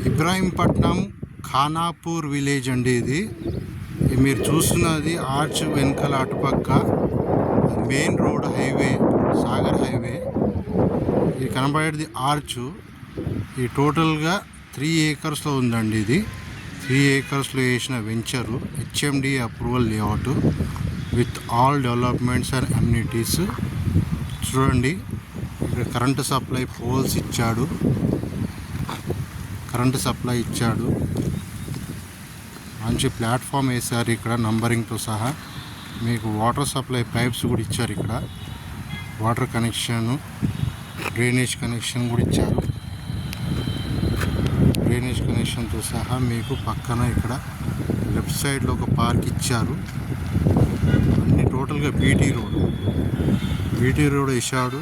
Ibrahimpatnam Khanapur village అండి. ఇది మీరు చూస్తున్నది ఆర్చ్ వెనకాల అటుపక్క main road highway, Sagar highway. ఇది కనబడేది ఆర్చ్. ఇది టోటల్గా 3 ఏకర్స్లో ఉందండి. ఇది 3 ఏకర్స్లో వేసిన venture, HMD approval layout with all developments and amenities. చూడండి, ఇక్కడ కరెంటు సప్లై పోల్స్ ఇచ్చాడు, కరెంటు సప్లై ఇచ్చాడు. మంచి ప్లాట్ఫామ్ వేశారు ఇక్కడ నంబరింగ్తో సహా. మీకు వాటర్ సప్లై పైప్స్ కూడా ఇచ్చారు. ఇక్కడ వాటర్ కనెక్షన్, డ్రైనేజ్ కనెక్షన్ కూడా ఇచ్చారు. డ్రైనేజ్ కనెక్షన్తో సహా మీకు పక్కన ఇక్కడ లెఫ్ట్ సైడ్లో ఒక పార్క్ ఇచ్చారు. అన్ని టోటల్గా బీటీ రోడ్ వేసాడు.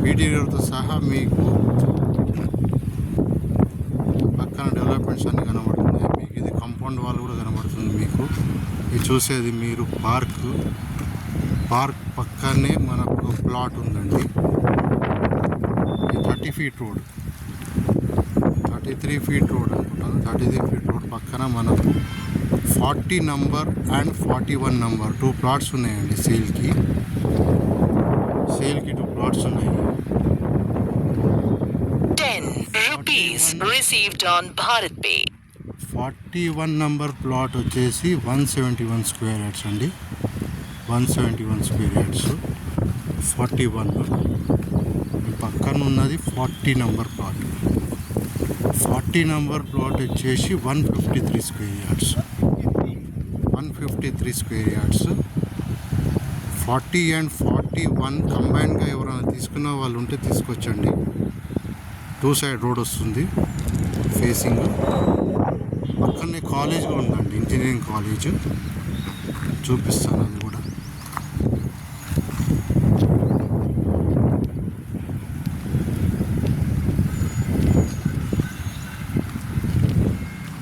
బీటీ రోడ్తో సహా మీకు పక్కన డెవలప్మెంట్స్ అన్నీ కనబడుతున్నాయి. మీకు ఇది కాంపౌండ్ వాల్ కూడా కనబడుతుంది. మీకు ఇది చూసేది మీరు పార్క్ పక్కనే మనకు ప్లాట్ ఉందండి. ఇది 30 feet రోడ్, 33 feet రోడ్ అనుకుంటాను. 33 feet రోడ్ పక్కన మనకు 40 నంబర్ అండ్ 41 నంబర్ 2 plots ఉన్నాయండి. సేల్కి 2 plots ఉన్నాయి. 10 rupees received on Bharat Pay. 41 number plot వచ్చేసి 171 square yards అండి. 171 square yards. 41 పక్కన ఉన్నది 40 నంబర్ ప్లాట్. 40 నంబర్ ప్లాట్ వచ్చేసి 153 square yards. 153 square yards. 40 and 41 కంబైన్గా ఎవరైనా తీసుకున్న వాళ్ళు ఉంటే తీసుకొచ్చండి. 2 side రోడ్ వస్తుంది ఫేసింగ్. పక్కనే కాలేజ్ కూడా ఉందండి, ఇంజనీరింగ్ కాలేజ్. చూపిస్తాను అది కూడా.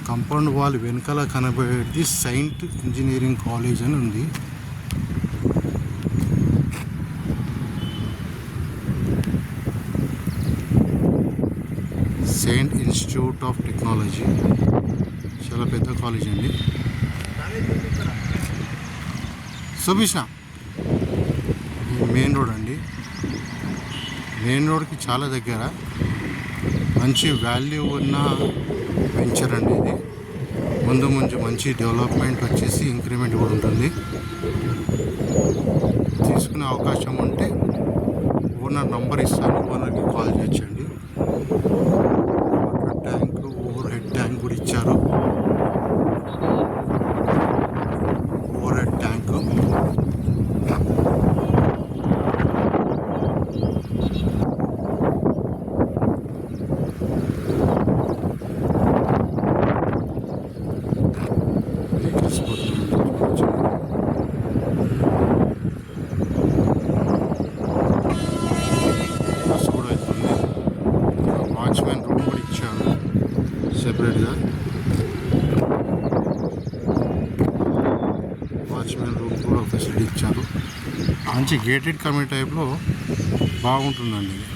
కాంపౌండ్ వాల్ వెనకాల కనబడేది సెయింట్ ఇంజనీరింగ్ కాలేజ్ అని ఉంది. సెయింట్ ఇన్స్టిట్యూట్ ఆఫ్ టెక్నాలజీ, చాలా పెద్ద కాలేజ్ అండి. చూపించిన మెయిన్ రోడ్ అండి. మెయిన్ రోడ్కి చాలా దగ్గర, మంచి వాల్యూ ఉన్న వెంచర్ అండి ఇది. ముందు మంచి డెవలప్మెంట్ వచ్చేసి ఇంక్రిమెంట్ కూడా ఉంటుంది. తీసుకునే అవకాశం ఉంటే ఓనర్ నంబర్ ఇస్తాను, ఓనర్కి కాల్ చేయొచ్చండి. Water tank, overhead tank కూడా ఇచ్చారు. Overhead tank watchman room కూడా ఇచ్చారు సెపరేట్గా. వాచ్మెన్ రూమ్ కూడా ఫెసిలిటీ ఇచ్చారు. మంచి గేటెడ్ కమ్యూనిటీ టైప్లో బాగుంటుందండి ఇది.